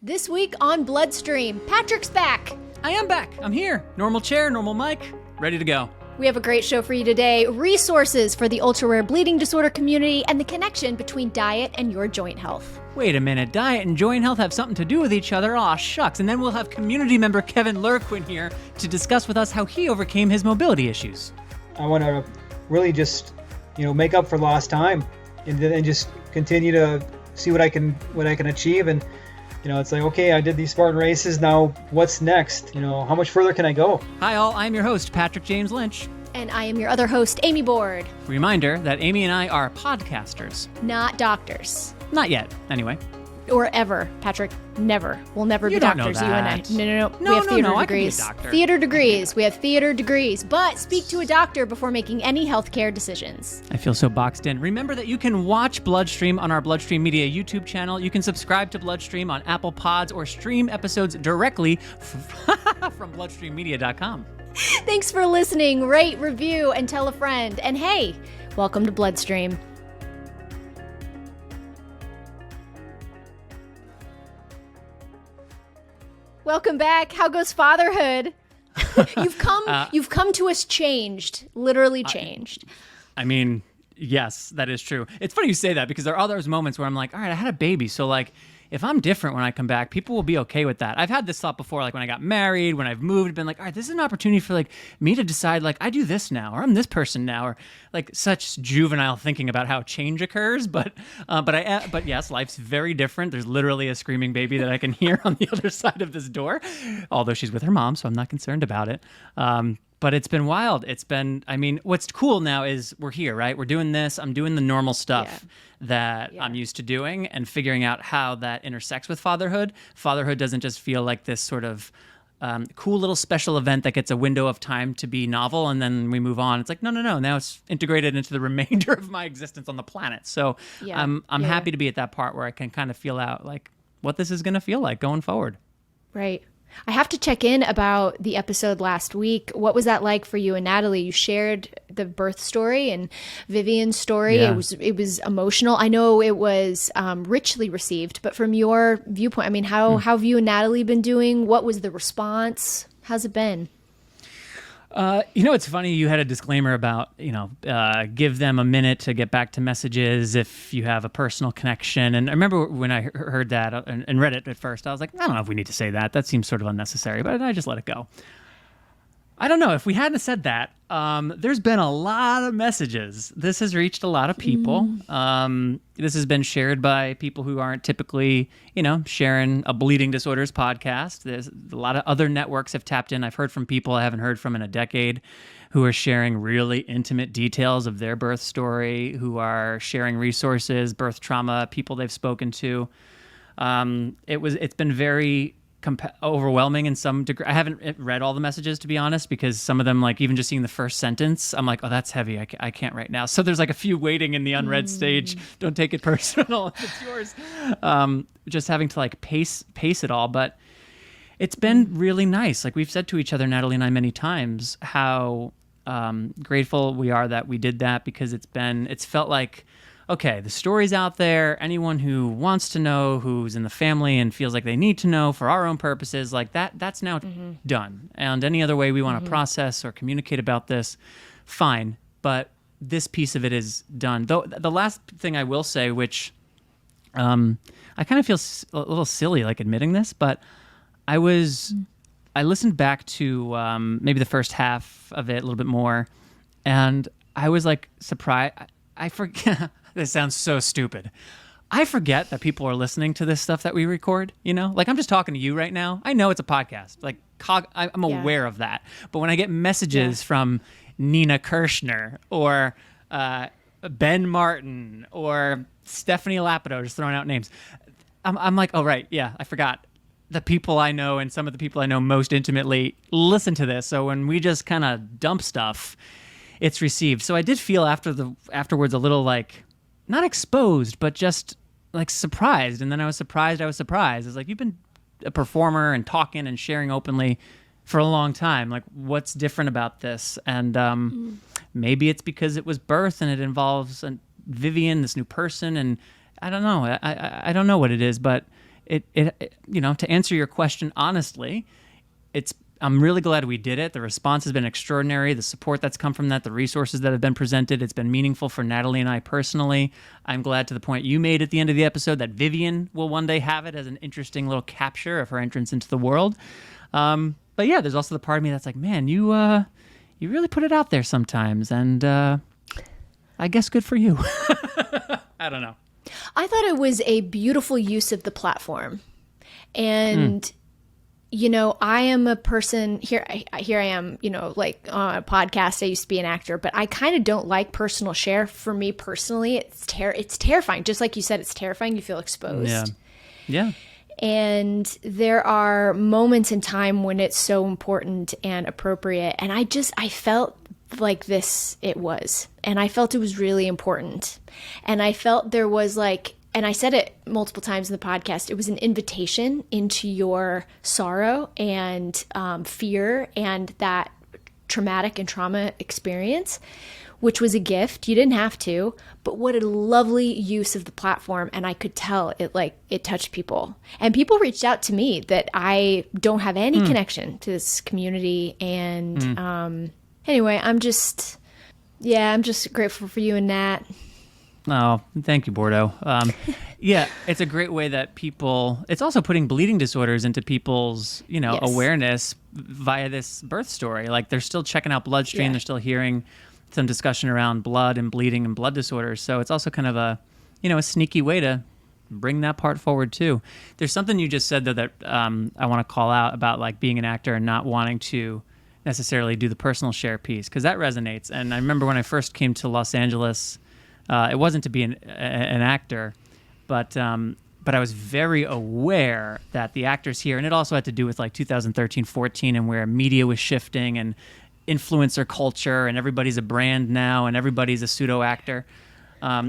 This week on Bloodstream, Patrick's back. I am back. I'm here. Normal chair, normal mic, ready to go. We have a great show for you today. Resources for the ultra-rare bleeding disorder community and the connection between diet and your joint health. Wait a minute, diet and joint health have something to do with each other? Aw, shucks. And then we'll have community member Kevin Leurquin here to discuss with us how he overcame his mobility issues. I want to really just, make up for lost time and just continue to see what I can achieve. And, it's like, okay, I did these Spartan races. Now what's next? How much further can I go? Hi all, I'm your host, Patrick James Lynch. And I am your other host, Amy Board. Reminder that Amy and I are podcasters. Not doctors. Not yet, anyway. Or ever, Patrick. Never. We'll never be doctors, you and I. No. No, we have theater degrees. I can be a doctor. Theater degrees. We have theater degrees. But speak to a doctor before making any healthcare decisions. I feel so boxed in. Remember that you can watch Bloodstream on our Bloodstream Media YouTube channel. You can subscribe to Bloodstream on Apple Pods or stream episodes directly from bloodstreammedia.com. Thanks for listening. Rate, review, and tell a friend. And hey, welcome to Bloodstream. Welcome back. How goes fatherhood? You've come to us changed, literally changed. I mean, yes, that is true. It's funny you say that because there are those moments where I'm like, all right, I had a baby, so like, if I'm different when I come back, people will be okay with that. I've had this thought before, like when I got married, when I've moved, been like, all right, this is an opportunity for like me to decide, like I do this now, or I'm this person now, or like such juvenile thinking about how change occurs. But yes, life's very different. There's literally a screaming baby that I can hear on the other side of this door, although she's with her mom, so I'm not concerned about it. But it's been wild. What's cool now is we're here, right? We're doing this. I'm doing the normal stuff that I'm used to doing and figuring out how that intersects with fatherhood. Fatherhood doesn't just feel like this sort of cool little special event that gets a window of time to be novel and then we move on. It's like, no. Now it's integrated into the remainder of my existence on the planet. So I'm happy to be at that part where I can kind of feel out like what this is going to feel like going forward. Right. I have to check in about the episode last week. What was that like for you and Natalie? You shared the birth story and Vivian's story. Yeah. It was emotional. I know it was richly received, but from your viewpoint, how have you and Natalie been doing? What was the response? How's it been? It's funny. You had a disclaimer about, give them a minute to get back to messages if you have a personal connection. And I remember when I heard that and read it at first, I was like, I don't know if we need to say that. That seems sort of unnecessary, but I just let it go. I don't know. If we hadn't said that, there's been a lot of messages. This has reached a lot of people. This has been shared by people who aren't typically, sharing a bleeding disorders podcast. There's a lot of other networks have tapped in. I've heard from people I haven't heard from in a decade who are sharing really intimate details of their birth story, who are sharing resources, birth trauma, people they've spoken to. It's been very overwhelming in some degree. I haven't read all the messages, to be honest, because some of them, like even just seeing the first sentence, I'm like, oh, that's heavy. I can't right now. So there's like a few waiting in the unread stage. Don't take it personal if it's yours. Just having to like pace it all. But it's been really nice. Like we've said to each other, Natalie and I, many times, how grateful we are that we did that, because it's felt like, okay, the story's out there. Anyone who wants to know, who's in the family and feels like they need to know for our own purposes, like that's now done. And any other way we want to process or communicate about this, fine. But this piece of it is done. Though the last thing I will say, which I kind of feel a little silly like admitting this, but I listened back to maybe the first half of it a little bit more, and I was like surprised. I forget. This sounds so stupid. I forget that people are listening to this stuff that we record, Like I'm just talking to you right now. I know it's a podcast. Like I'm aware of that. But when I get messages from Nina Kirshner or Ben Martin or Stephanie Lapido, just throwing out names, I'm like, oh, right, yeah, I forgot. The people I know and some of the people I know most intimately listen to this. So when we just kind of dump stuff, it's received. So I did feel afterwards a little like, not exposed, but just like surprised. And then I was surprised. It's like, you've been a performer and talking and sharing openly for a long time. Like, what's different about this? And maybe it's because it was birth and it involves Vivian, this new person. And I don't know. I don't know what it is, but to answer your question honestly, I'm really glad we did it. The response has been extraordinary. The support that's come from that, the resources that have been presented, it's been meaningful for Natalie and I personally. I'm glad, to the point you made at the end of the episode, that Vivian will one day have it as an interesting little capture of her entrance into the world. But yeah, there's also the part of me that's like, man, you really put it out there sometimes, and I guess good for you. I don't know. I thought it was a beautiful use of the platform. And I am a person here. Here I am, like on a podcast. I used to be an actor, but I kind of don't like personal share. For me personally, it's terrifying. Just like you said, it's terrifying. You feel exposed. Yeah. And there are moments in time when it's so important and appropriate. And I felt like it was. And I felt it was really important. And I felt there was and I said it multiple times in the podcast, it was an invitation into your sorrow and fear and that traumatic and trauma experience, which was a gift. You didn't have to, but what a lovely use of the platform. And I could tell it touched people. And people reached out to me that I don't have any connection to this community. And anyway, I'm just grateful for you and Nat. Oh, thank you, Bordeaux. Yeah, it's a great way that it's also putting bleeding disorders into people's, Yes. awareness via this birth story. Like, they're still checking out bloodstream. Yeah. They're still hearing some discussion around blood and bleeding and blood disorders. So it's also kind of a sneaky way to bring that part forward too. There's something you just said though that I want to call out about like being an actor and not wanting to necessarily do the personal share piece, because that resonates. And I remember when I first came to Los Angeles, it wasn't to be an actor, but I was very aware that the actors here, and it also had to do with like 2013, 14, and where media was shifting and influencer culture, and everybody's a brand now, and everybody's a pseudo actor.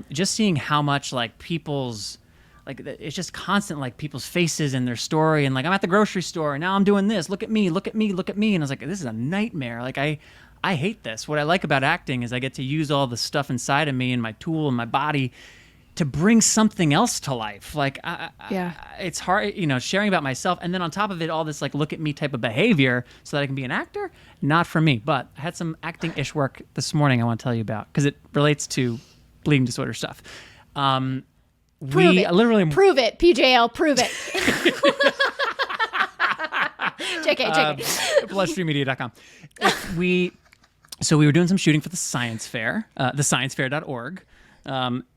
Just seeing how much like people's, like it's just constant, like people's faces in their story, and like I'm at the grocery store and now I'm doing this. Look at me, look at me, look at me, and I was like, this is a nightmare. Like I hate this. What I like about acting is I get to use all the stuff inside of me and my tool and my body to bring something else to life. Like, it's hard, sharing about myself. And then on top of it, all this like, look at me type of behavior so that I can be an actor. Not for me, but I had some acting-ish work this morning I want to tell you about, because it relates to bleeding disorder stuff. Prove it, PJL, prove it. JK. Bloodstreammedia.com. So we were doing some shooting for the science fair, thesciencefair.org.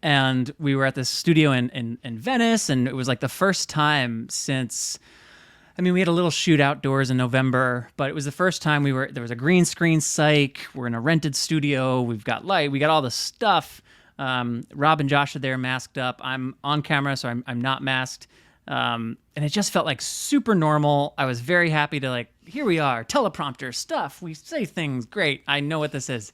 And we were at this studio in Venice, and it was like the first time since, we had a little shoot outdoors in November, but it was the first time there was a green screen psych. We're in a rented studio. We've got light. We got all the stuff. Rob and Josh are there masked up. I'm on camera, so I'm not masked. And it just felt like super normal. I was very happy to here we are, teleprompter stuff. We say things, great. I know what this is.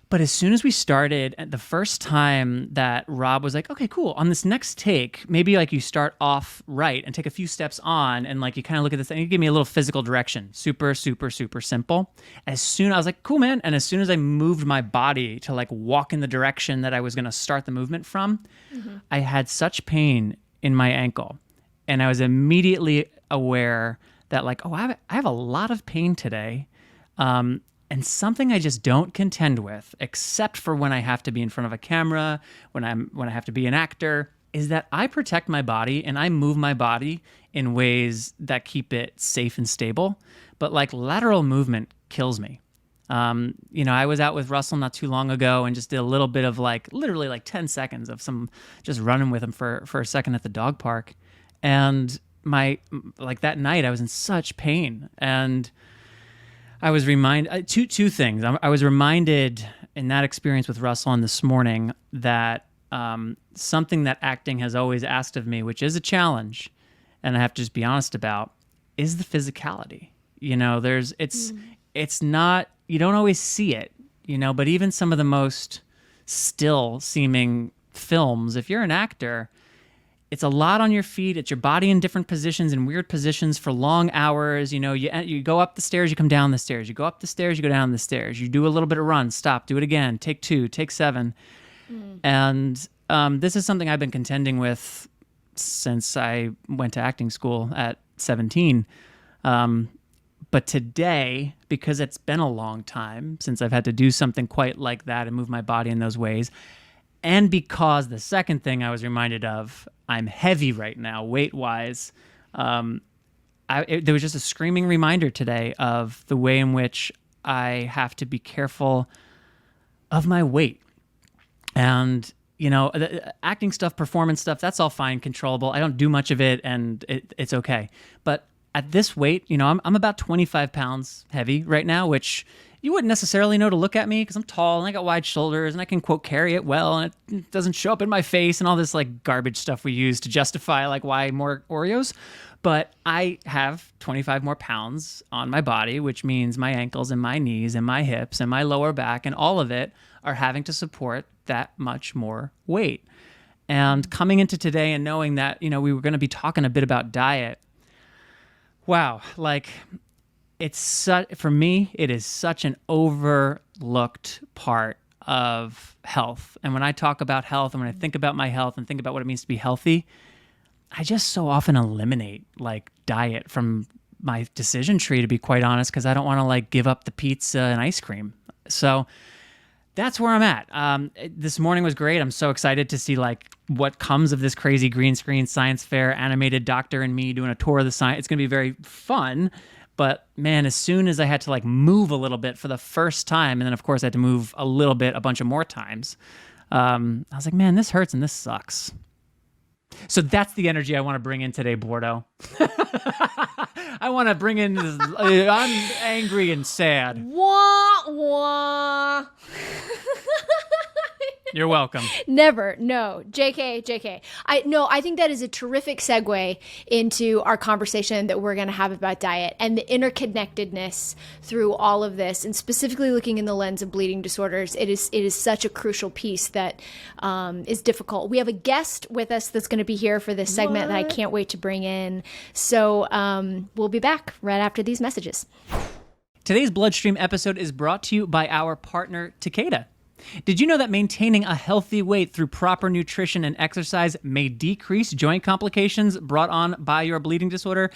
But as soon as we started, the first time that Rob was like, okay, cool. On this next take, maybe you start off right and take a few steps on, and you kind of look at this and you give me a little physical direction. Super, super, super simple. I was like, cool, man. And as soon as I moved my body to walk in the direction that I was going to start the movement from, I had such pain in my ankle. And I was immediately aware that I have a lot of pain today. And something I just don't contend with, except for when I have to be in front of a camera, when I have to be an actor, is that I protect my body and I move my body in ways that keep it safe and stable. But lateral movement kills me. I was out with Russell not too long ago and just did a little bit of literally 10 seconds of some just running with him for a second at the dog park. And that night I was in such pain. And I was reminded two things. I was reminded in that experience with Russell and this morning that something that acting has always asked of me, which is a challenge, and I have to just be honest about, is the physicality. It's not, you don't always see it, but even some of the most still seeming films, if you're an actor, it's a lot on your feet. It's your body in different positions, in weird positions for long hours. You go up the stairs, you come down the stairs. You go up the stairs, you go down the stairs. You do a little bit of run, stop, do it again. Take 2, take 7. And this is something I've been contending with since I went to acting school at 17. But today, because it's been a long time since I've had to do something quite like that and move my body in those ways, and because the second thing I was reminded of, I'm heavy right now, weight-wise, there was just a screaming reminder today of the way in which I have to be careful of my weight. And, the acting stuff, performance stuff, that's all fine, controllable. I don't do much of it, and it's okay. But at this weight, I'm about 25 pounds heavy right now, which you wouldn't necessarily know to look at me because I'm tall and I got wide shoulders and I can, quote, carry it well, and it doesn't show up in my face and all this like garbage stuff we use to justify like why more Oreos. But I have 25 more pounds on my body, which means my ankles and my knees and my hips and my lower back and all of it are having to support that much more weight. And coming into today and knowing that, we were going to be talking a bit about diet. Wow. Like for me, it is such an overlooked part of health. And when I talk about health and when I think about my health and think about what it means to be healthy, I just so often eliminate like diet from my decision tree, to be quite honest, because I don't want to like give up the pizza and ice cream. So that's where I'm at. This morning was great. I'm so excited to see like what comes of this crazy green screen science fair, animated doctor and me doing a tour of the science. It's going to be very fun. But man, as soon as I had to like move a little bit for the first time, and then of course I had to move a little bit a bunch of more times, I was like, man, this hurts and this sucks. So that's the energy I want to bring in today, Bordeaux. I want to bring in this, I'm angry and sad. Wah, wah. You're welcome. Never. No. JK. I think that is a terrific segue into our conversation that we're going to have about diet and the interconnectedness through all of this, and specifically looking in the lens of bleeding disorders. It is such a crucial piece that is difficult. We have a guest with us that's going to be here for this segment that I can't wait to bring in. So we'll be back right after these messages. Today's Bloodstream episode is brought to you by our partner, Takeda. Did you know that maintaining a healthy weight through proper nutrition and exercise may decrease joint complications brought on by your bleeding disorder?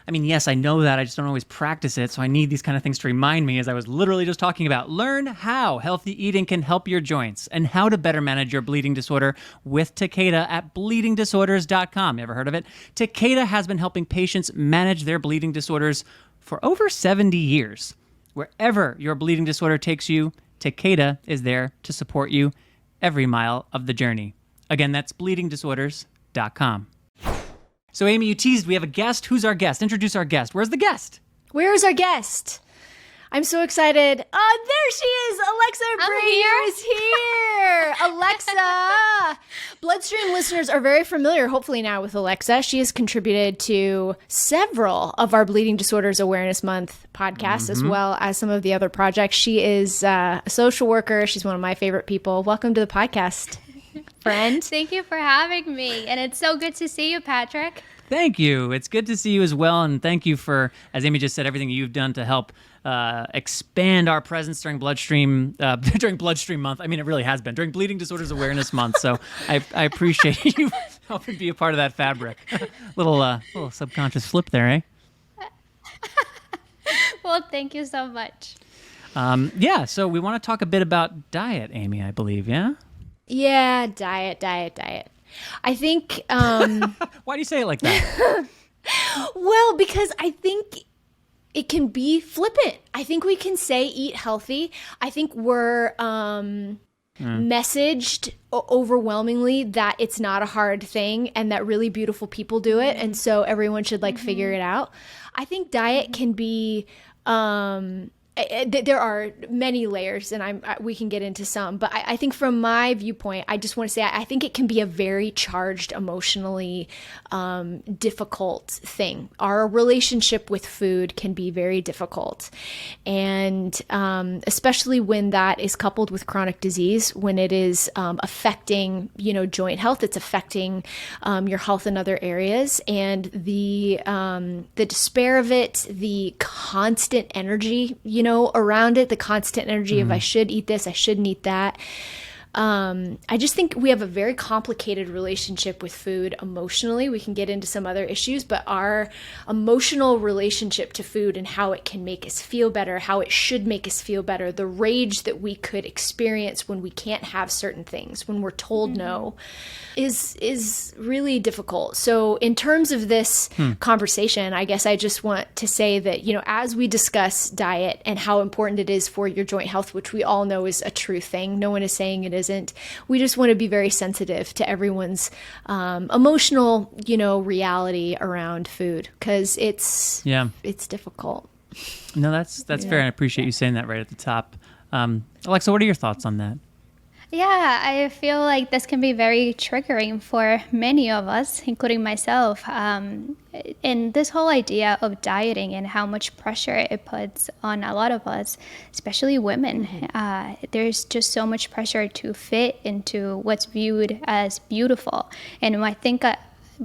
I mean, yes, I know that. I just don't always practice it, so I need these kind of things to remind me, as I was literally just talking about. Learn how healthy eating can help your joints and how to better manage your bleeding disorder with Takeda at bleedingdisorders.com. You ever heard of it? Takeda has been helping patients manage their bleeding disorders for over 70 years. Wherever your bleeding disorder takes you, Takeda is there to support you every mile of the journey. Again, that's bleedingdisorders.com. So Amy, you teased we have a guest. Who's our guest? Introduce our guest. Where's the guest? Where is our guest? I'm so excited. Oh, there she is. Alexa Abreu is here. Alexa. Bloodstream listeners are very familiar, hopefully now, with Alexa. She has contributed to several of our Bleeding Disorders Awareness Month podcasts, as well as some of the other projects. She is a social worker. She's one of my favorite people. Welcome to the podcast, friend. Thank you for having me. And it's so good to see you, Patrick. Thank you. It's good to see you as well. And thank you for, as Amy just said, everything you've done to help expand our presence during Bloodstream Month. I mean, it really has been during Bleeding Disorders Awareness Month. So I appreciate you helping be a part of that fabric. little subconscious flip there, eh? Well, thank you so much. So we want to talk a bit about diet, Amy, I believe, yeah? Yeah, diet. I think... Why do you say it like that? Well, because I think it can be flippant. I think we can say eat healthy. I think we're messaged overwhelmingly that it's not a hard thing and that really beautiful people do it. And so everyone should figure it out. I think diet can be... there are many layers, and we can get into some, but I think from my viewpoint, I just want to say I think it can be a very charged, emotionally difficult thing. Our relationship with food can be very difficult, and especially when that is coupled with chronic disease, when it is affecting joint health, it's affecting your health in other areas, and the despair of it, the constant energy around it, the constant energy of I should eat this, I shouldn't eat that. I just think we have a very complicated relationship with food emotionally. We can get into some other issues, but our emotional relationship to food and how it can make us feel better, how it should make us feel better, the rage that we could experience when we can't have certain things, when we're told no, is really difficult. So in terms of this conversation, I guess I just want to say that, you know, as we discuss diet and how important it is for your joint health, which we all know is a true thing, no one is saying it isn't. We just want to be very sensitive to everyone's emotional, you know, reality around food, because it's difficult. No, that's fair. And I appreciate you saying that right at the top. Alexa, what are your thoughts on that? Yeah, I feel like this can be very triggering for many of us, including myself. And this whole idea of dieting and how much pressure it puts on a lot of us, especially women. There's just so much pressure to fit into what's viewed as beautiful. And I think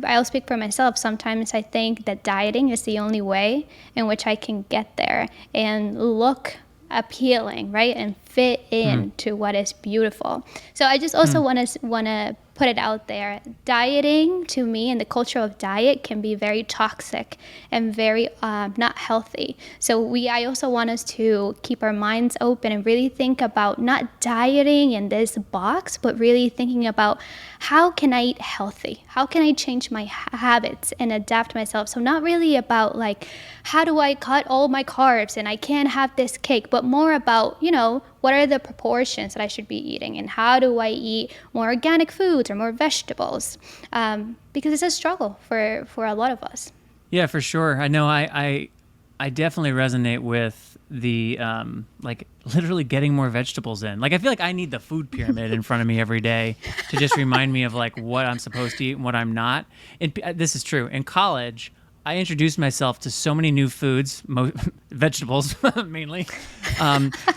I'll speak for myself. Sometimes I think that dieting is the only way in which I can get there and look appealing, right, and fit in to what is beautiful. So I just also want to put it out there. Dieting, to me, and the culture of diet can be very toxic and very not healthy. So I also want us to keep our minds open and really think about not dieting in this box, but really thinking about how can I eat healthy? How can I change my habits and adapt myself? So not really about like, how do I cut all my carbs and I can't have this cake, but more about, you know, what are the proportions that I should be eating and how do I eat more organic foods or more vegetables? Because it's a struggle for a lot of us. Yeah, for sure. I know I definitely resonate with the like literally getting more vegetables in. Like I feel like I need the food pyramid in front of me every day to just remind me of like what I'm supposed to eat and what I'm not. This is true. In college, I introduced myself to so many new foods, vegetables mainly,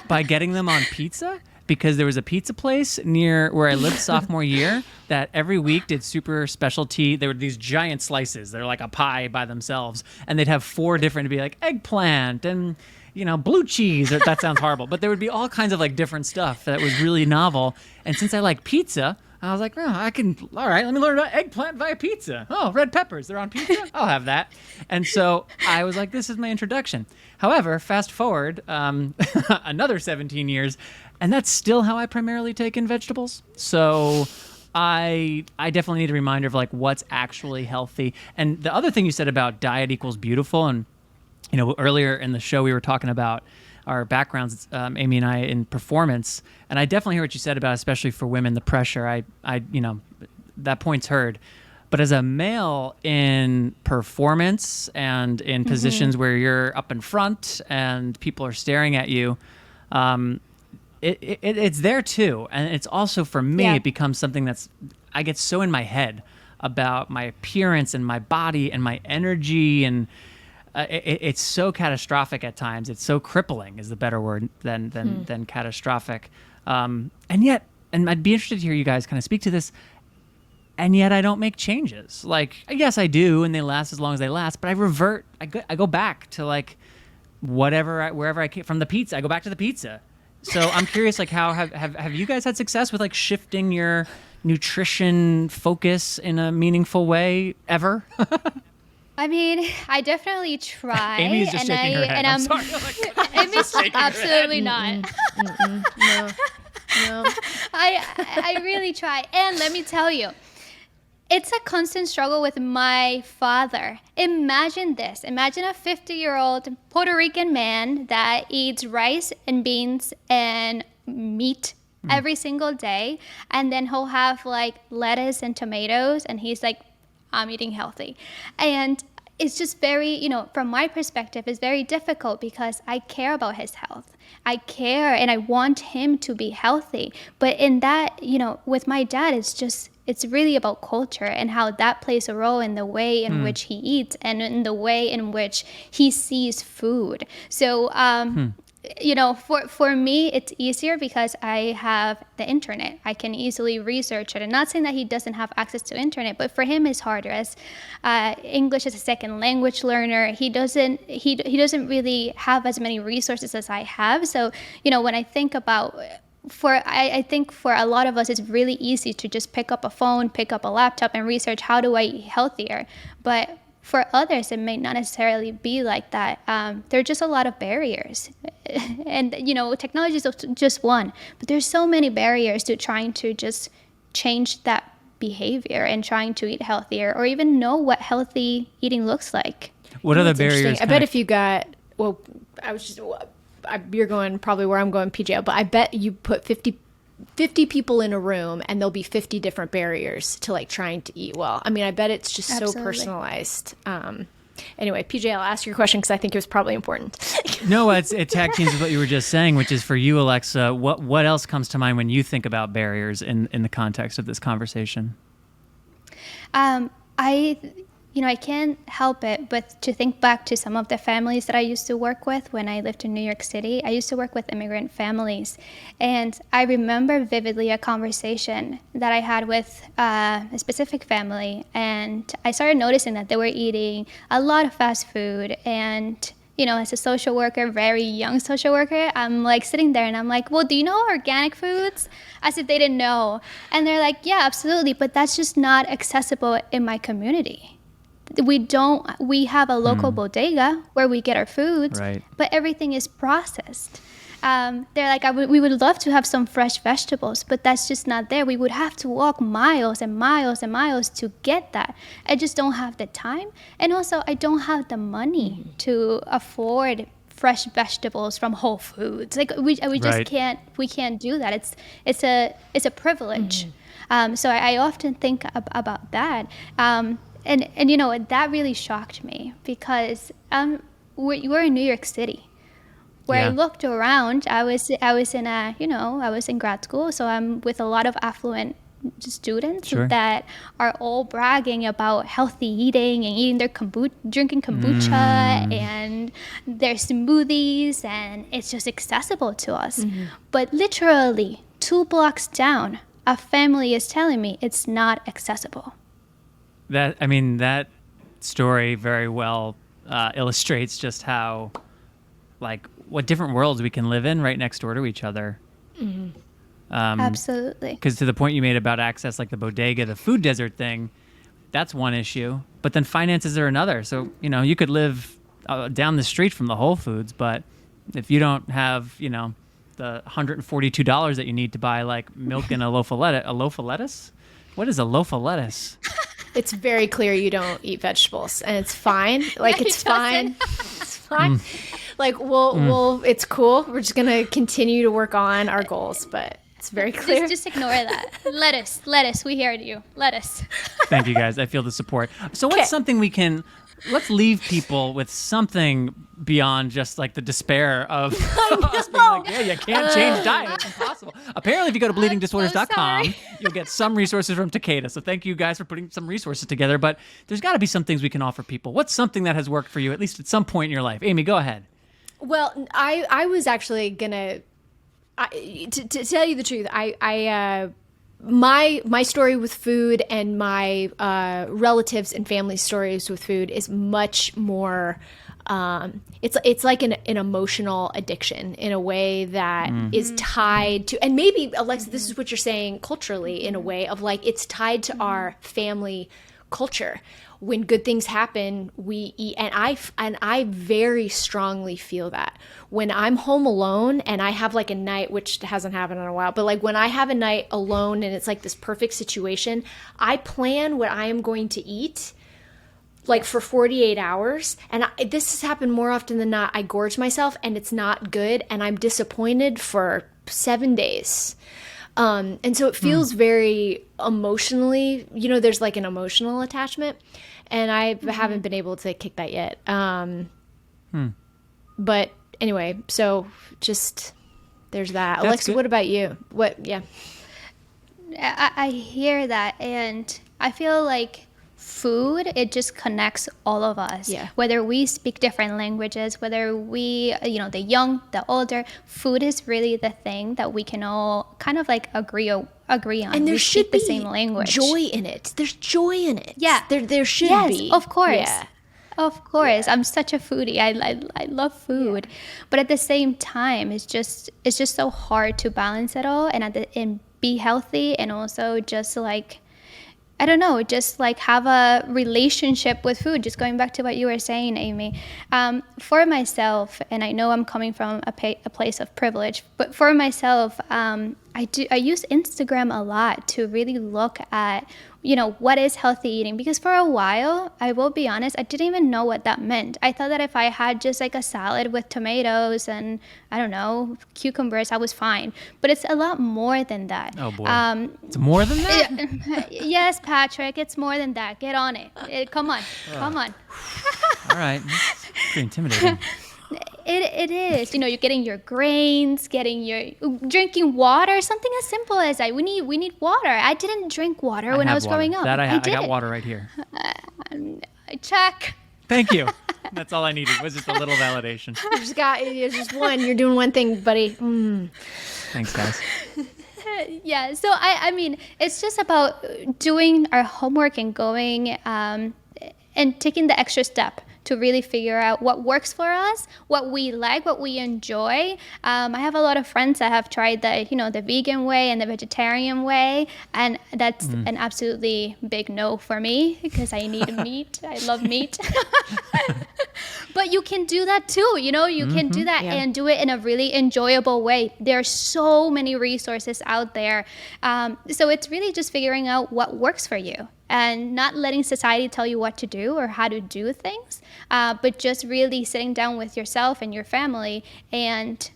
by getting them on pizza, because there was a pizza place near where I lived sophomore year that every week did super specialty. There were these giant slices. They're like a pie by themselves. And they'd have 4 different, to be like eggplant and, you know, blue cheese. That sounds horrible. But there would be all kinds of like different stuff that was really novel. And since I like pizza, I was like, oh, all right, let me learn about eggplant via pizza. Oh, red peppers, they're on pizza? I'll have that. And so I was like, this is my introduction. However, fast forward another 17 years, and that's still how I primarily take in vegetables. So I definitely need a reminder of like what's actually healthy. And the other thing you said about diet equals beautiful, and you know, earlier in the show we were talking about our backgrounds, Amy and I, in performance, and I definitely hear what you said about, especially for women, the pressure. I you know, that point's heard. But as a male in performance and in positions where you're up in front and people are staring at you, it's there too. And it's also, for me, it becomes something I get so in my head about my appearance and my body and my energy, and it's so catastrophic at times. It's so crippling is the better word than catastrophic. And I'd be interested to hear you guys kind of speak to this. And yet I don't make changes. Like, yes, I do, and they last as long as they last. But I revert. I go back to like wherever I came from. The pizza. I go back to the pizza. So I'm curious, like, how have you guys had success with like shifting your nutrition focus in a meaningful way ever? I mean, I definitely try. Amy is just shaking her head. I'm sorry. Amy's absolutely not. No. I really try. And let me tell you, it's a constant struggle with my father. Imagine this. Imagine a 50-year-old Puerto Rican man that eats rice and beans and meat every single day. And then he'll have like lettuce and tomatoes. And he's like, I'm eating healthy. And it's just very, you know, from my perspective, it's very difficult because I care about his health. I care and I want him to be healthy. But in that, you know, with my dad, it's really about culture and how that plays a role in the way in which he eats and in the way in which he sees food. So, you know, for me, it's easier because I have the internet. I can easily research it. I'm not saying that he doesn't have access to internet, but for him, it's harder. As English as a second language learner, he doesn't really have as many resources as I have. So, you know, when I think about I think for a lot of us, it's really easy to just pick up a phone, pick up a laptop, and research how do I eat healthier. But for others, it may not necessarily be like that. There are just a lot of barriers. And, technology is just one. But there's so many barriers to trying to just change that behavior and trying to eat healthier or even know what healthy eating looks like. What are the barriers? I bet if you got, you're going probably where I'm going, PJ, but I bet you put 50 people in a room and there'll be 50 different barriers to like trying to eat well. I mean, I bet it's just so personalized. Anyway, PJ, I'll ask your question because I think it was probably important. No, it tag teams with what you were just saying, which is for you, Alexa, what else comes to mind when you think about barriers in the context of this conversation? I can't help it but to think back to some of the families that I used to work with when I lived in New York City. I used to work with immigrant families. And I remember vividly a conversation that I had with a specific family. And I started noticing that they were eating a lot of fast food. And, as a social worker, very young social worker, I'm like sitting there and I'm like, well, do you know organic foods? As if they didn't know. And they're like, yeah, absolutely. But that's just not accessible in my community. We have a local bodega where we get our foods, right, but everything is processed. They're like, we would love to have some fresh vegetables, but that's just not there. We would have to walk miles and miles and miles to get that. I just don't have the time. And also I don't have the money to afford fresh vegetables from Whole Foods. Like we just can't do that. It's a privilege. So I often think about that. And that really shocked me because we're in New York City, where I looked around. I was in grad school, so I'm with a lot of affluent students that are all bragging about healthy eating and eating their drinking kombucha and their smoothies, and it's just accessible to us. But literally 2 blocks down, a family is telling me it's not accessible. That story very well illustrates just how, what different worlds we can live in right next door to each other. Absolutely. Because to the point you made about access, like the bodega, the food desert thing, that's one issue. But then finances are another. So, you could live down the street from the Whole Foods, but if you don't have, the $142 that you need to buy, like milk and a loaf of lettuce? What is a loaf of lettuce? It's very clear you don't eat vegetables, and it's fine. Like, it's fine. It's fine. Like, we'll, it's cool. We're just going to continue to work on our goals, but it's very clear. Just ignore that. Lettuce, we heard you. Lettuce. Thank you, guys. I feel the support. So what's something let's leave people with something beyond just like the despair of us being like, yeah, you can't change diet. It's impossible. Apparently, if you go to bleedingdisorders.com, you'll get some resources from Takeda. So thank you guys for putting some resources together. But there's got to be some things we can offer people. What's something that has worked for you, at least at some point in your life? Amy, go ahead. Well, I was actually going to tell you the truth. My story with food and my relatives and family stories with food is much more. It's like an emotional addiction in a way that is tied to, and maybe, Alexa, this is what you're saying culturally, in a way of like it's tied to our family culture. When good things happen, we eat, and I very strongly feel that when I'm home alone and I have like a night, which hasn't happened in a while, but like when I have a night alone and it's like this perfect situation, I plan what I am going to eat like for 48 hours. And this has happened more often than not. I gorge myself and it's not good, and I'm disappointed for 7 days. And so it feels very emotionally, there's like an emotional attachment, and I haven't been able to kick that yet. But anyway, so just there's that. That's Alexa, good. What about you? Yeah. I hear that, and I feel like food, it just connects all of us. Yeah. Whether we speak different languages, whether we, the young, the older, food is really the thing that we can all kind of like agree on. And there should be the same language. Joy in it. There's joy in it. Yeah. There should be. Yes, of course. Yeah. Of course, I'm such a foodie. I love food, but at the same time, it's just so hard to balance it all and be healthy and also just like, I don't know, just like have a relationship with food. Just going back to what you were saying, Amy. For myself, and I know I'm coming from a place of privilege, but for myself, I use Instagram a lot to really look at, what is healthy eating? Because for a while, I will be honest, I didn't even know what that meant. I thought that if I had just like a salad with tomatoes and, I don't know, cucumbers, I was fine. But it's a lot more than that. Oh boy. It's more than that? Yes, Patrick, it's more than that. Get on it. Come on. Come on. All right. That's pretty intimidating. It is. You're getting your grains, drinking water, something as simple as that. We need water. I didn't drink water when I was growing up. I got water right here. Check. Thank you. That's all I needed was just a little validation. You're just one. You're doing one thing, buddy. Thanks, guys. Yeah. So I mean, it's just about doing our homework and going and taking the extra step to really figure out what works for us, what we like, what we enjoy. I have a lot of friends that have tried the vegan way and the vegetarian way, and that's an absolutely big no for me because I need meat. I love meat. But you can do that too, you can do that and do it in a really enjoyable way. There are so many resources out there. So it's really just figuring out what works for you and not letting society tell you what to do or how to do things, but just really sitting down with yourself and your family and,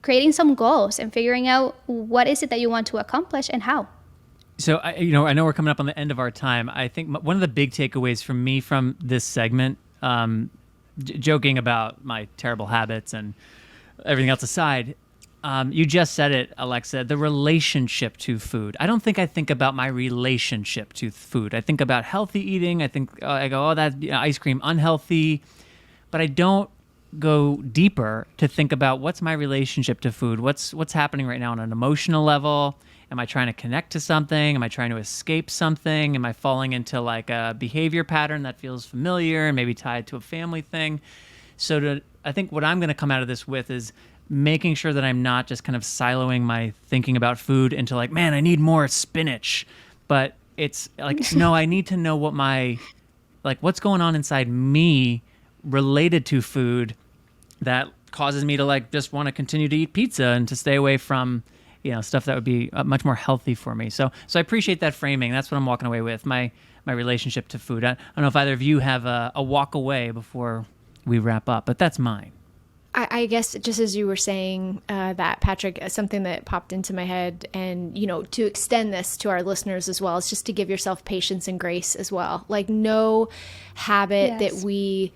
creating some goals and figuring out what is it that you want to accomplish and how. So, I know we're coming up on the end of our time. I think one of the big takeaways for me from this segment, joking about my terrible habits and everything else aside, you just said it, Alexa, the relationship to food. I don't think I think about my relationship to food. I think about healthy eating. I go, oh, that ice cream, unhealthy. But I don't go deeper to think about what's my relationship to food. What's happening right now on an emotional level? Am I trying to connect to something? Am I trying to escape something? Am I falling into like a behavior pattern that feels familiar and maybe tied to a family thing? So I think what I'm going to come out of this with is making sure that I'm not just kind of siloing my thinking about food into like, man, I need more spinach. But it's like, no, I need to know what's going on inside me related to food that causes me to like just want to continue to eat pizza and to stay away from, stuff that would be much more healthy for me. So I appreciate that framing. That's what I'm walking away with, my relationship to food. I don't know if either of you have a walk away before we wrap up, but that's mine. I guess just as you were saying that, Patrick, something that popped into my head, and, to extend this to our listeners as well, is just to give yourself patience and grace as well. Like no habit that we,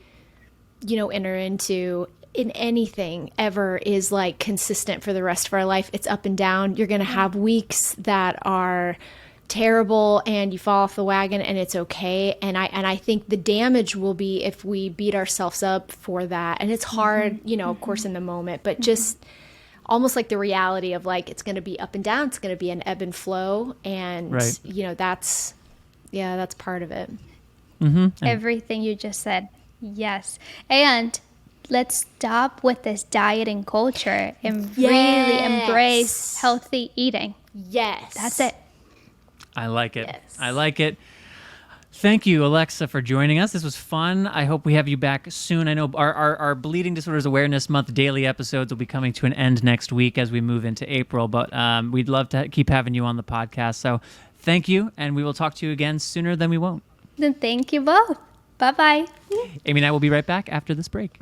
enter into in anything ever is like consistent for the rest of our life. It's up and down. You're going to have weeks that are terrible and you fall off the wagon and it's okay. And I think the damage will be if we beat ourselves up for that. And it's hard, of course in the moment, but just almost like the reality of like, it's going to be up and down. It's going to be an ebb and flow. And, that's part of it. Everything you just said. Yes. And let's stop with this dieting culture and really embrace healthy eating. Yes. That's it. I like it. Yes. I like it. Thank you, Alexa, for joining us. This was fun. I hope we have you back soon. I know our Bleeding Disorders Awareness Month daily episodes will be coming to an end next week as we move into April, but we'd love to keep having you on the podcast. So thank you, and we will talk to you again sooner than we won't. Then thank you both. Bye-bye. Amy and I will be right back after this break.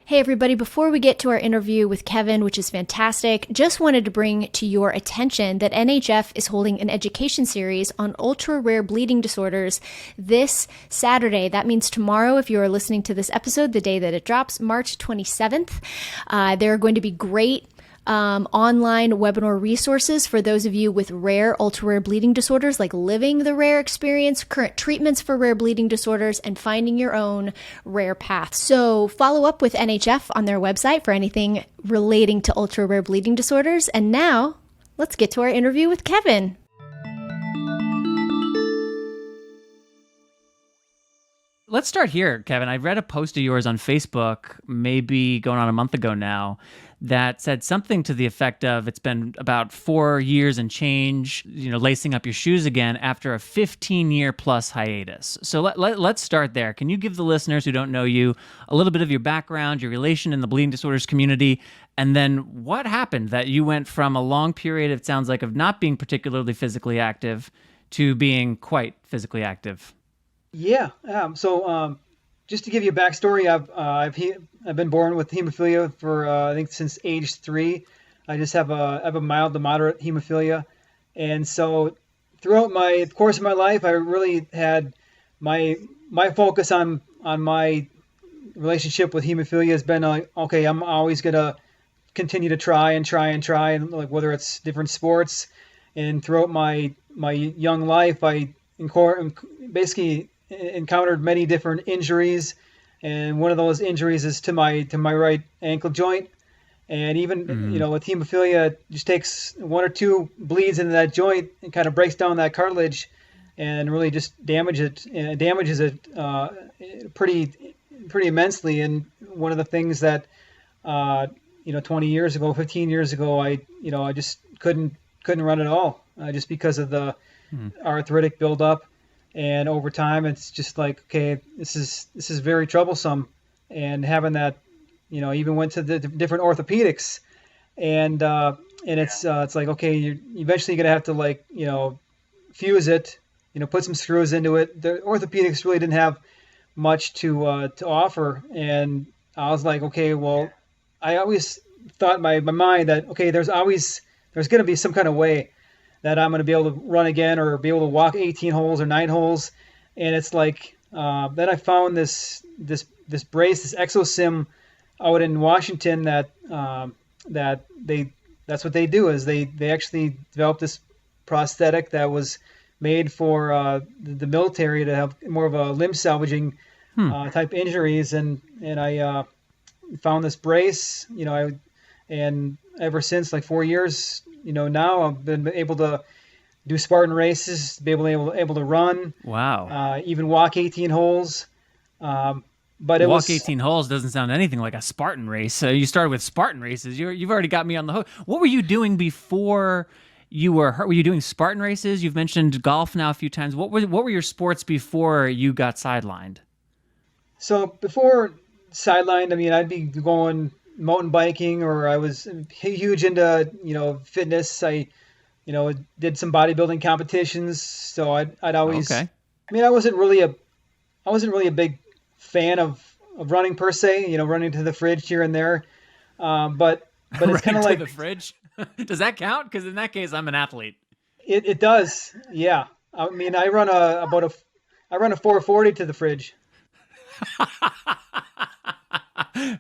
Hey everybody, before we get to our interview with Kevin, which is fantastic, just wanted to bring to your attention that NHF is holding an education series on ultra-rare bleeding disorders this Saturday. That means tomorrow, if you are listening to this episode, the day that it drops, March 27th. There are going to be great online webinar resources for those of you with rare, ultra-rare bleeding disorders, like living the rare experience, current treatments for rare bleeding disorders, and finding your own rare path. So follow up with NHF on their website for anything relating to ultra-rare bleeding disorders. And now, let's get to our interview with Kevin. Let's start here, Kevin. I read a post of yours on Facebook, maybe going on a month ago now, that said something to the effect of it's been about 4 years and change, lacing up your shoes again after a 15-year plus hiatus. So let's start there. Can you give the listeners who don't know you a little bit of your background, your relation in the bleeding disorders community, and then what happened that you went from a long period, it sounds like, of not being particularly physically active to being quite physically active? Yeah. So just to give you a backstory, I've been born with hemophilia for I think since age 3. I just have a mild to moderate hemophilia, and so throughout my course of my life, I really had my focus on my relationship with hemophilia has been like, okay, I'm always gonna continue to try, and like whether it's different sports, and throughout my young life, I basically encountered many different injuries, and one of those injuries is to my right ankle joint. And even with hemophilia, it just takes 1 or 2 bleeds into that joint and kind of breaks down that cartilage and really just damages it pretty immensely. And one of the things that 20 years ago, 15 years ago, I just couldn't run at all, just because of the arthritic buildup. And over time, it's just like, okay, this is very troublesome. And having that, even went to the different orthopedics, and it's like, okay, you're eventually gonna have to fuse it, put some screws into it. The orthopedics really didn't have much to offer, and I was like, okay, well, I always thought in my mind that, okay, there's gonna be some kind of way that I'm going to be able to run again or be able to walk 18 holes or 9 holes. And it's like, then I found this brace, this ExoSim out in Washington that's what they do, is they actually developed this prosthetic that was made for the military to have more of a limb salvaging type injuries. And I found this brace, and ever since, like 4 years, now I've been able to do Spartan races, be able to run. Wow. Even walk 18 holes. But walk 18 holes doesn't sound anything like a Spartan race. So you started with Spartan races. You've already got me on the hook. What were you doing before you were hurt? Were you doing Spartan races? You've mentioned golf now a few times. What were your sports before you got sidelined? So before sidelined, I'd be going mountain biking, or I was huge into fitness. I did some bodybuilding competitions, so I'd always I wasn't really a big fan of running per se, running to the fridge here and there, but it's kind of like the fridge. Does that count? Because in that case, I'm an athlete. It does, yeah. I run a 440 to the fridge.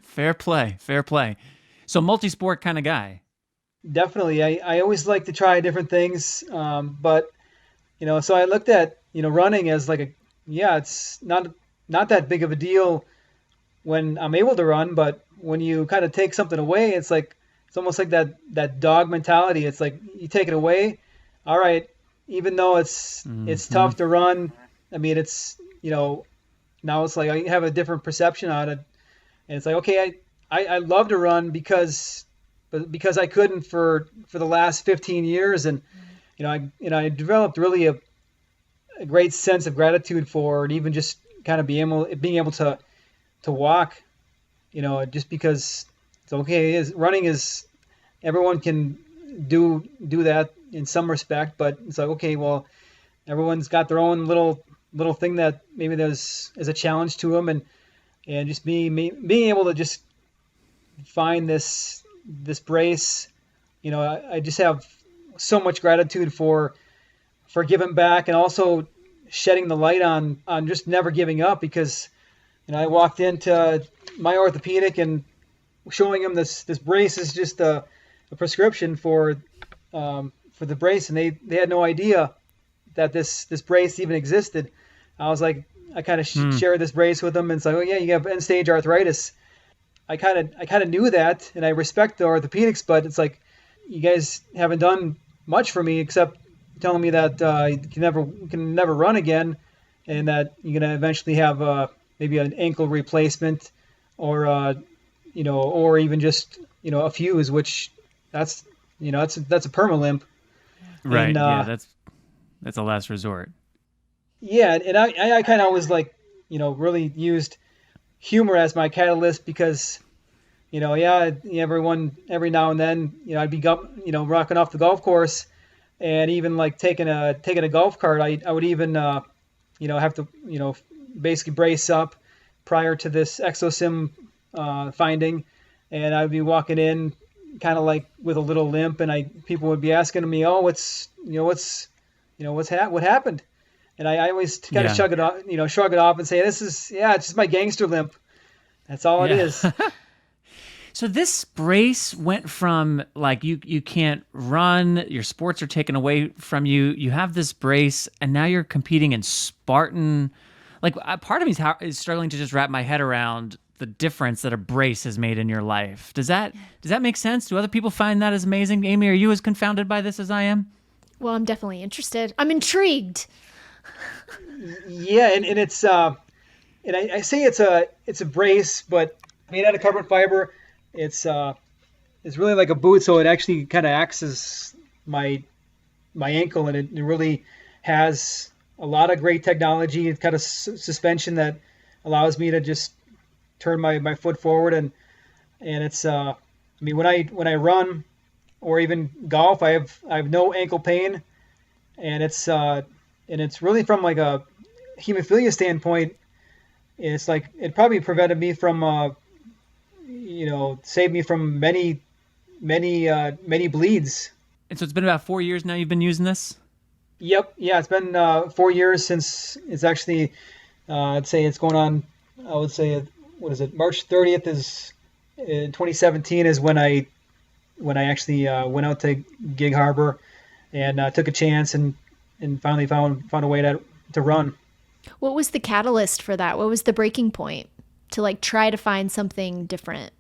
Fair play. So multi-sport kind of guy. Definitely. I always like to try different things. But, so I looked at, running as like it's not that big of a deal when I'm able to run, but when you kind of take something away, it's almost like that dog mentality. It's like you take it away. All right. Even though it's tough to run. It's, now it's like I have a different perception on it. And it's like, okay, I love to run because I couldn't for the last 15 years. And, I developed really a great sense of gratitude for, and even just kind of being able to walk, just because it's okay. Running is, everyone can do that in some respect, but it's like, okay, well, everyone's got their own little thing that maybe is a challenge to them. And just being able to just find this brace, I just have so much gratitude for giving back, and also shedding the light on just never giving up, because I walked into my orthopedic and showing him this brace is just a a prescription for the brace, and they had no idea that this brace even existed. I was like, I kind of shared this brace with them, and it's like, oh yeah, you have end stage arthritis. I kind of knew that, and I respect the orthopedics, but it's like, you guys haven't done much for me except telling me that you can never run again, and that you're gonna eventually have maybe an ankle replacement, or or even just a fuse, which that's that's a perma limp. Right. And, yeah, that's a last resort. Yeah, and I kind of always really used humor as my catalyst, because every now and then I'd be rocking off the golf course, and even like taking a golf cart, I would even have to basically brace up prior to this exosim finding, and I'd be walking in kind of like with a little limp, and people would be asking me, oh, what happened? And I always kind of shrug it off and say, it's just my gangster limp. That's all it is. So this brace went from like you can't run, your sports are taken away from you. You have this brace, and now you're competing in Spartan. Like, part of me is struggling to just wrap my head around the difference that a brace has made in your life. Does that make sense? Do other people find that as amazing? Amy, are you as confounded by this as I am? Well, I'm definitely interested. I'm intrigued. Yeah, and it's and I say it's a brace, but made out of carbon fiber. It's really like a boot, so it actually kind of acts as my ankle, and it really has a lot of great technology. It's got a suspension that allows me to just turn my foot forward, and it's when I run or even golf, I have no ankle pain, and it's really from like a hemophilia standpoint. It's like it probably prevented me from saved me from many bleeds. And so it's been about 4 years now you've been using this? Yep. Yeah, it's been 4 years since it's actually, I'd say it's going on, I would say, what is it? March 30th is 2017 is when I actually went out to Gig Harbor and took a chance and finally found a way to run. What was the catalyst for that? What was the breaking point to like try to find something different?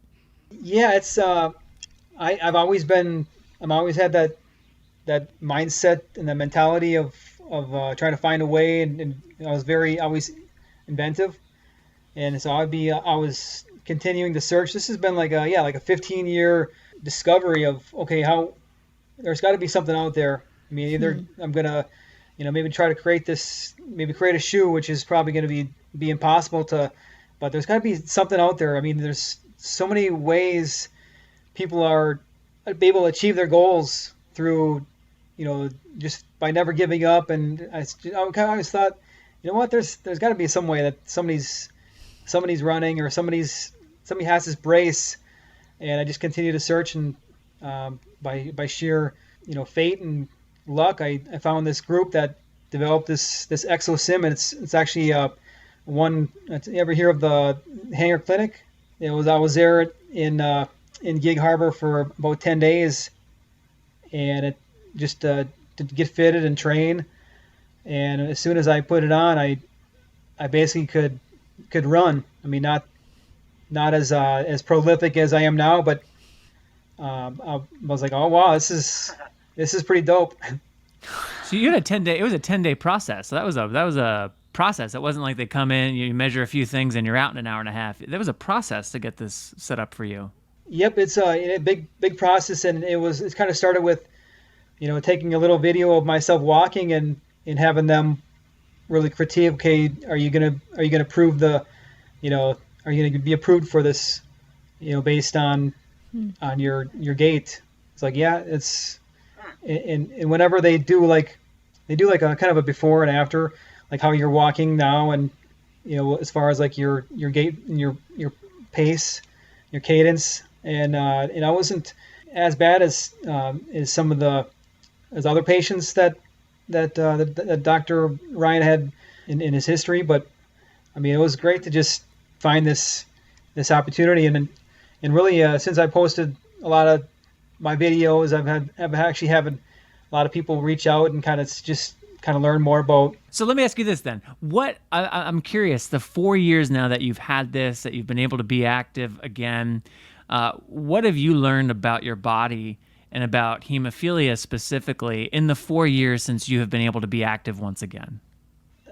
Yeah, it's I've always had that mindset and the mentality of trying to find a way, and I was always inventive, and so I was continuing to search. This has been like a 15-year discovery of, okay, how there's got to be something out there. I mean, either I'm gonna maybe try to create a shoe, which is probably going to be impossible but there's got to be something out there. I mean, there's so many ways people are able to achieve their goals through, just by never giving up. And I always thought, there's got to be some way that somebody's running, or somebody has this brace. And I just continue to search, and by sheer fate and luck, I found this group that developed this exosim, and it's actually you ever hear of the Hanger Clinic? I was there in Gig Harbor for about 10 days, and it just to get fitted and train. And as soon as I put it on, I basically could run. I mean, not as prolific as I am now, but I was like, oh wow, this is pretty dope. So you had it was a 10-day process. So that was a process. It wasn't like they come in, you measure a few things, and you're out in an hour and a half. There was a process to get this set up for you. Yep, it's a big process, and it's kind of started with, taking a little video of myself walking and having them really critique. Okay, are you gonna prove are you gonna be approved for this, based on your gait? It's like, yeah, it's, and whenever they do like a kind of a before and after, like how you're walking now, and as far as like your gait and your pace, your cadence, and I wasn't as bad as some of as other patients that Dr. Ryan had in his history, but I mean, it was great to just find this opportunity, and really since I posted a lot of my videos. I've actually having a lot of people reach out and kind of learn more about. So let me ask you this then. I'm curious, the 4 years now that you've had this, that you've been able to be active again, what have you learned about your body and about hemophilia specifically in the 4 years since you have been able to be active once again?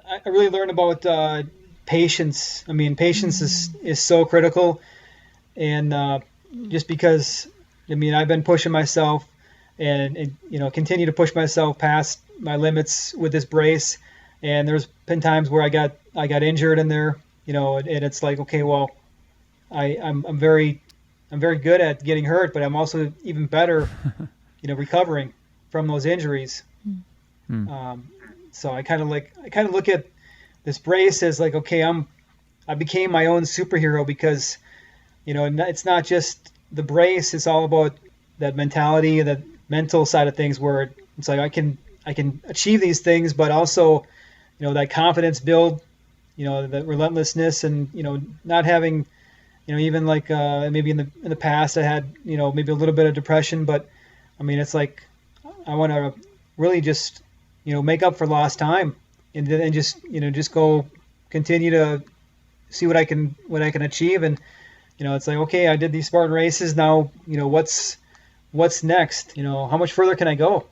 I really learned about patience. I mean, patience is so critical. And just because, I mean, I've been pushing myself and continue to push myself past my limits with this brace. And there's been times where I got injured in there, and it's like, okay, well, I'm very good at getting hurt, but I'm also even better, recovering from those injuries. So I kind of look at this brace as like, okay, I became my own superhero because, it's not just the brace. It's all about that mentality, that mental side of things, where it's like I can achieve these things, but also, that confidence build, that relentlessness, and not having, even like maybe in the past I had maybe a little bit of depression, but I mean it's like I want to really just make up for lost time and just go continue to see what I can achieve. And it's like, okay, I did these Spartan races, now what's next? How much further can I go?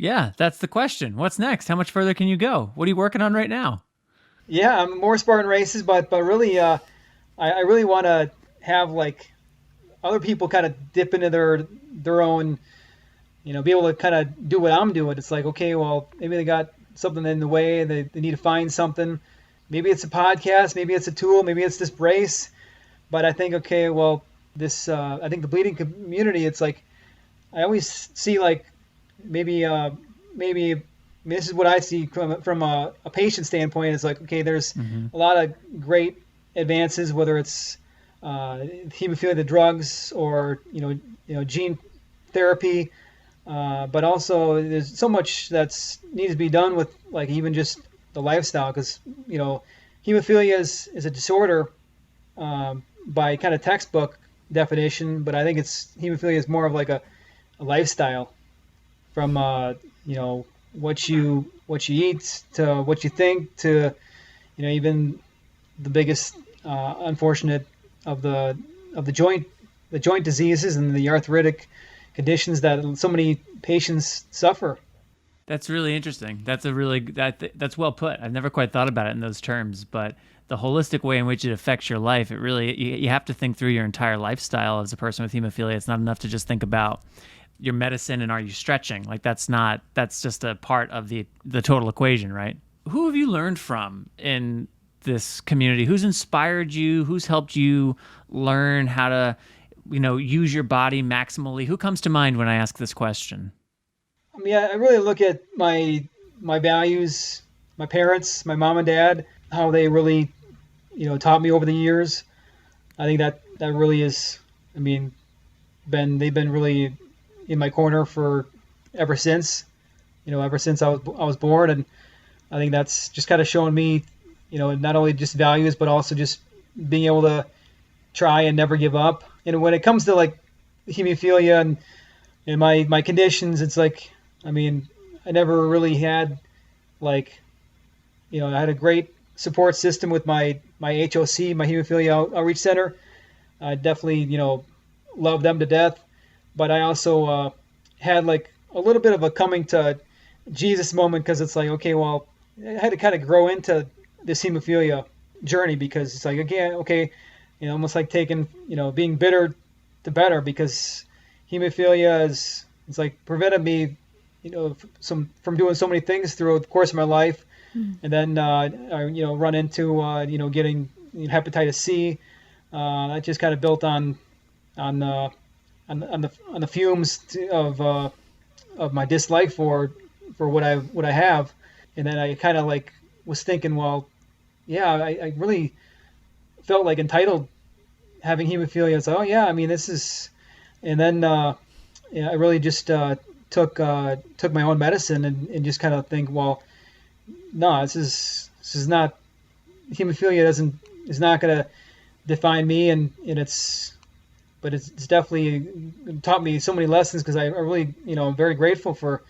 Yeah, that's the question. What's next? How much further can you go? What are you working on right now? Yeah, more Spartan races, but really I really want to have like other people kind of dip into their own, be able to kind of do what I'm doing. It's like, okay, well, maybe they got something in the way, they need to find something. Maybe it's a podcast, maybe it's a tool, maybe it's this brace. But I think, okay, well, this I think the bleeding community, it's like I always see like maybe this is what I see from a patient standpoint. It's like, okay, there's a lot of great advances, whether it's hemophilia, the drugs, or gene therapy, but also there's so much that's needs to be done with like even just the lifestyle, because hemophilia is a disorder by kind of textbook definition, but I think hemophilia is more of like a lifestyle, from what you eat to what you think to even the biggest unfortunate of the joint diseases and the arthritic conditions that so many patients suffer. That's really interesting. That's well put. I've never quite thought about it in those terms, but the holistic way in which it affects your life, you have to think through your entire lifestyle as a person with hemophilia. It's not enough to just think about your medicine and are you stretching? Like that's just a part of the total equation, right? Who have you learned from in this community? Who's inspired you? Who's helped you learn how to, use your body maximally? Who comes to mind when I ask this question? I really look at my values, my parents, my mom and dad, how they really, taught me over the years. I think that really is, they've been really in my corner ever since I was born. And I think that's just kind of showing me, not only just values, but also just being able to try and never give up. And when it comes to like hemophilia and my conditions, it's like, I never really had like, I had a great support system with my HOC, my Hemophilia Outreach Center. I definitely, love them to death. But I also had like a little bit of a coming to Jesus moment, because it's like, okay, well, I had to kind of grow into this hemophilia journey, because it's like, again, okay, almost like taking, being bitter to better, because hemophilia it's like prevented me, from doing so many things through the course of my life. And then, I, run into, getting hepatitis C. That just kind of built on the fumes of my dislike for what I have. And then I kind of like was thinking, well, yeah, I really felt like entitled having hemophilia. So, oh yeah, this is, and then I really just took my own medicine and just kind of think, well, no, this is not, hemophilia is not going to define me, and it's but it's definitely taught me so many lessons because I really, I'm very grateful for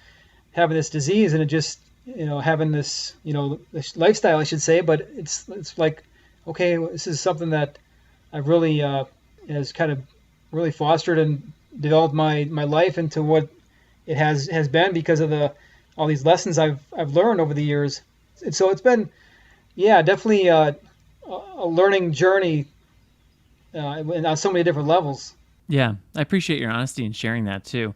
having this disease and it just, having this, this lifestyle, I should say. But it's like, okay, this is something that I've really has kind of really fostered and developed my life into what it has been because of all these lessons I've learned over the years. And so it's been, yeah, definitely a learning journey on so many different levels. Yeah, I appreciate your honesty in sharing that too.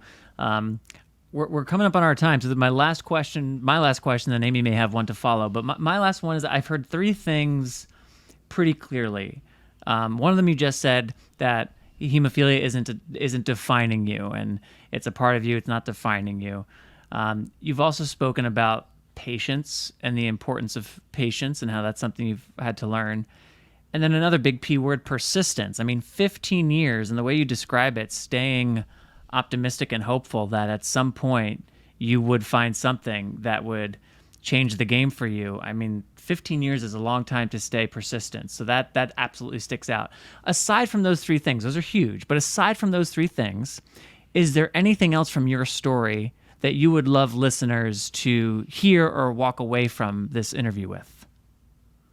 We're coming up on our time, so my last question, then Amy may have one to follow, but my last one is I've heard three things pretty clearly. One of them you just said that hemophilia isn't defining you, and it's a part of you, it's not defining you. You've also spoken about patience and the importance of patience and how that's something you've had to learn. And then another big P word, persistence. I mean, 15 years, and the way you describe it, staying optimistic and hopeful that at some point you would find something that would change the game for you. I mean, 15 years is a long time to stay persistent. So that absolutely sticks out. Aside from those three things, those are huge, but aside from those three things, is there anything else from your story that you would love listeners to hear or walk away from this interview with?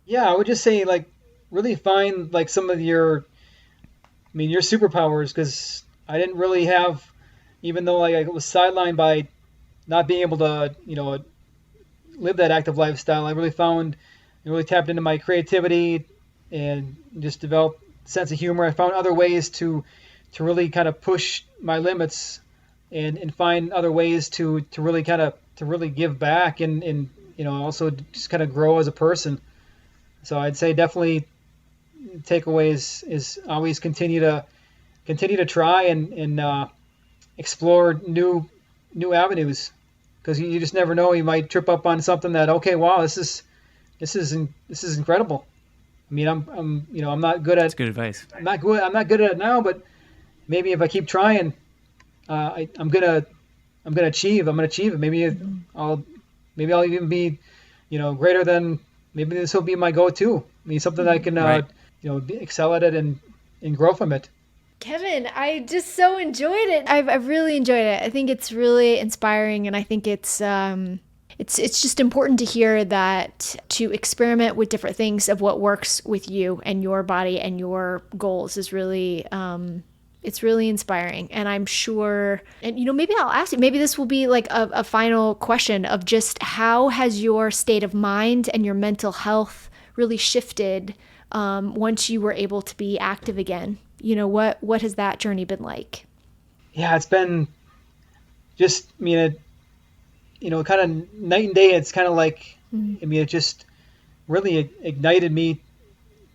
Yeah, I would just say, like, really find like some of your superpowers, because I didn't really have, even though like I was sidelined by not being able to, live that active lifestyle, I really found and really tapped into my creativity and just developed a sense of humor. I found other ways to really kind of push my limits and find other ways to really kind of to really give back and also just kind of grow as a person. So I'd say definitely takeaways is always continue to try and explore new avenues, because you just never know, you might trip up on something that, okay, wow, this is incredible. I mean, I'm not good at. That's good advice. I'm not good at it now, but maybe if I keep trying, I'm gonna achieve it. Maybe I'll even be greater than, maybe this will be my go-to. I mean, something that I can Right. Excel at it and grow from it. Kevin, I just so enjoyed it. I've really enjoyed it. I think it's really inspiring, and I think it's just important to hear that, to experiment with different things of what works with you and your body and your goals is really it's really inspiring. And I'm sure, and maybe I'll ask you, maybe this will be like a final question of just how has your state of mind and your mental health really shifted once you were able to be active again? What has that journey been like? Yeah, it's been just, kind of night and day. It's kind of like, it just really ignited me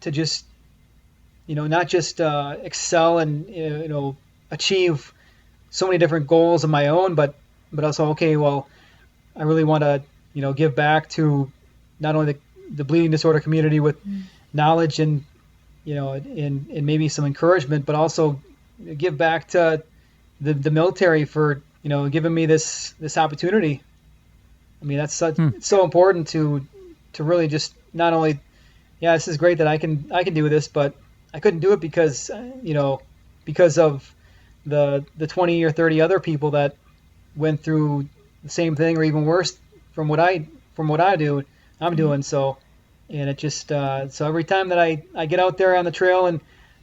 to just, not just excel and, achieve so many different goals of my own, but also, okay, well, I really want to, give back to not only the bleeding disorder community with knowledge and, and maybe some encouragement, but also give back to the military for, giving me this opportunity. I mean, that's it's so important to really just not only, yeah, this is great that I can do this, but I couldn't do it because, because of the 20 or 30 other people that went through the same thing or even worse from what I'm doing. So, and it just, so every time that I get out there on the trail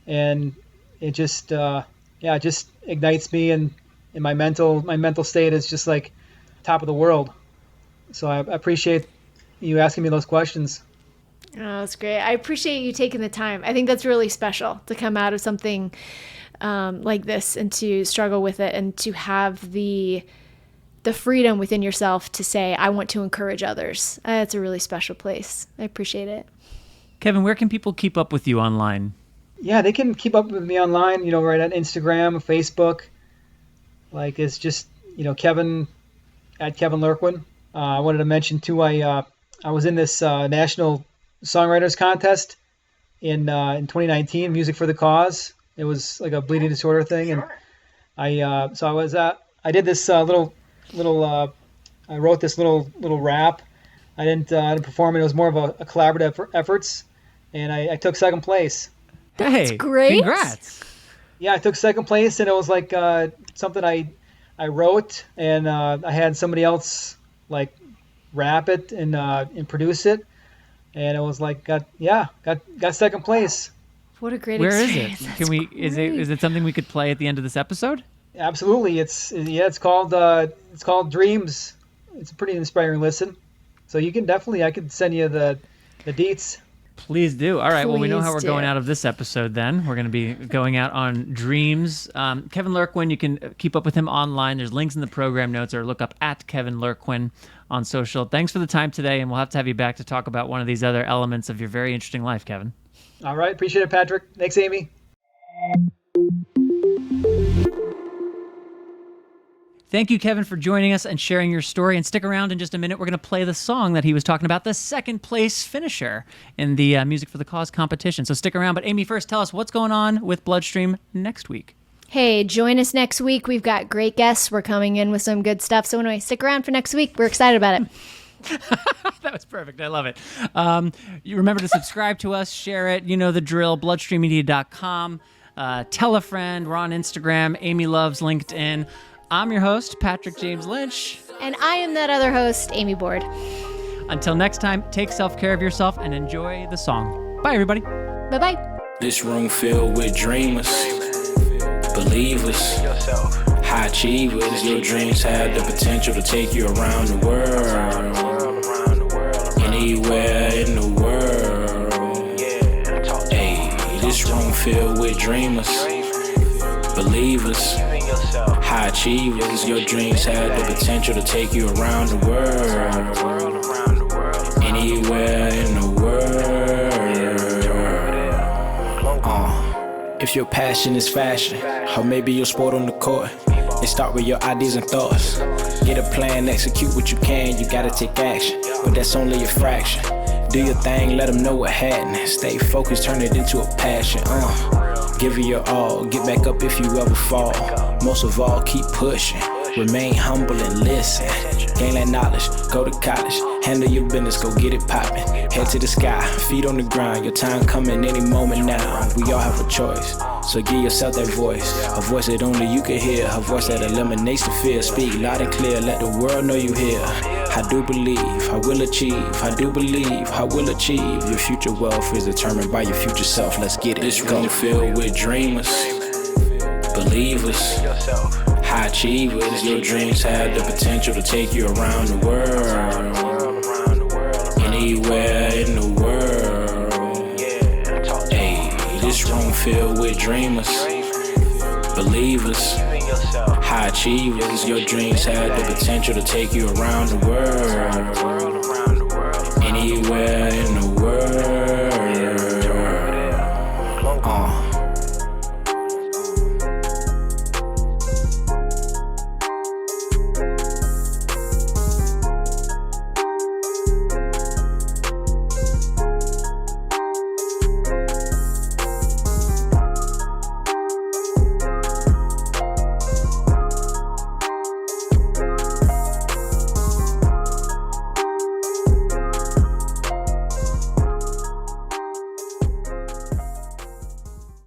and it just, it just ignites me, and my mental state is just like top of the world. So I appreciate you asking me those questions. Oh, that's great. I appreciate you taking the time. I think that's really special to come out of something like this and to struggle with it and to have the freedom within yourself to say, I want to encourage others. It's a really special place. I appreciate it. Kevin, where can people keep up with you online? Yeah, they can keep up with me online, right on Instagram, Facebook. Like, it's just, Kevin at Kevin Leurquin. I wanted to mention too, I was in this national songwriters contest in 2019, Music for the Cause. It was like a bleeding disorder thing, and I did this little I wrote this little rap. I didn't perform it. It was more of a collaborative efforts, and I took second place. That's Hey, great. Congrats. Yeah, I took second place, and it was like something I wrote, and I had somebody else like rap it and produce it, and it was like got second place. What a great Where is experience. it? That's Can we? great. Is it something we could play at the end of this episode? Absolutely, it's called Dreams. It's a pretty inspiring listen. So you can definitely I could send you the deets. Please do. All right. Well, we know how Please we're do. going out of this episode then. We're going to be going out on Dreams. Kevin Leurquin, you can keep up with him online. There's links in the program notes, or look up at Kevin Leurquin on social. Thanks for the time today, and we'll have to have you back to talk about one of these other elements of your very interesting life, Kevin. All right, appreciate it, Patrick. Thanks, Amy. Thank you, Kevin, for joining us and sharing your story. And stick around in just a minute. We're going to play the song that he was talking about, the second place finisher in the Music for the Cause competition. So stick around. But Amy, first, tell us what's going on with Bloodstream next week. Hey, join us next week. We've got great guests. We're coming in with some good stuff. So anyway, stick around for next week. We're excited about it. That was perfect. I love it. You remember to subscribe to us, share it. You know the drill, bloodstreammedia.com. Tell a friend. We're on Instagram. Amy loves LinkedIn. I'm your host, Patrick James Lynch. And I am that other host, Amy Board. Until next time, take self-care of yourself and enjoy the song. Bye, everybody. Bye-bye. This room filled with dreamers, believers, high achievers. Your dreams have the potential to take you around the world, anywhere in the world. Hey, this room filled with dreamers, believers, high achievers. Your dreams have the potential to take you around the world, anywhere in the world. If your passion is fashion, or maybe your sport on the court, it start with your ideas and thoughts. Get a plan, execute what you can, you gotta take action, but that's only a fraction. Do your thing, let them know what happened. Stay focused, turn it into a passion. Give it your all, get back up if you ever fall. Most of all, keep pushing. Remain humble and listen. Gain that knowledge, go to college. Handle your business, go get it poppin'. Head to the sky, feet on the ground. Your time coming any moment now. We all have a choice, so give yourself that voice. A voice that only you can hear. A voice that eliminates the fear. Speak loud and clear, let the world know you here. I do believe, I will achieve. I do believe, I will achieve. Your future wealth is determined by your future self. Let's get it. This room filled with dreamers, believers, high achievers. Your dreams have the potential to take you around the world, anywhere in the world. Hey, this room filled with dreamers, believers, high achievers. Your dreams have the potential to take you around the world, anywhere in the world.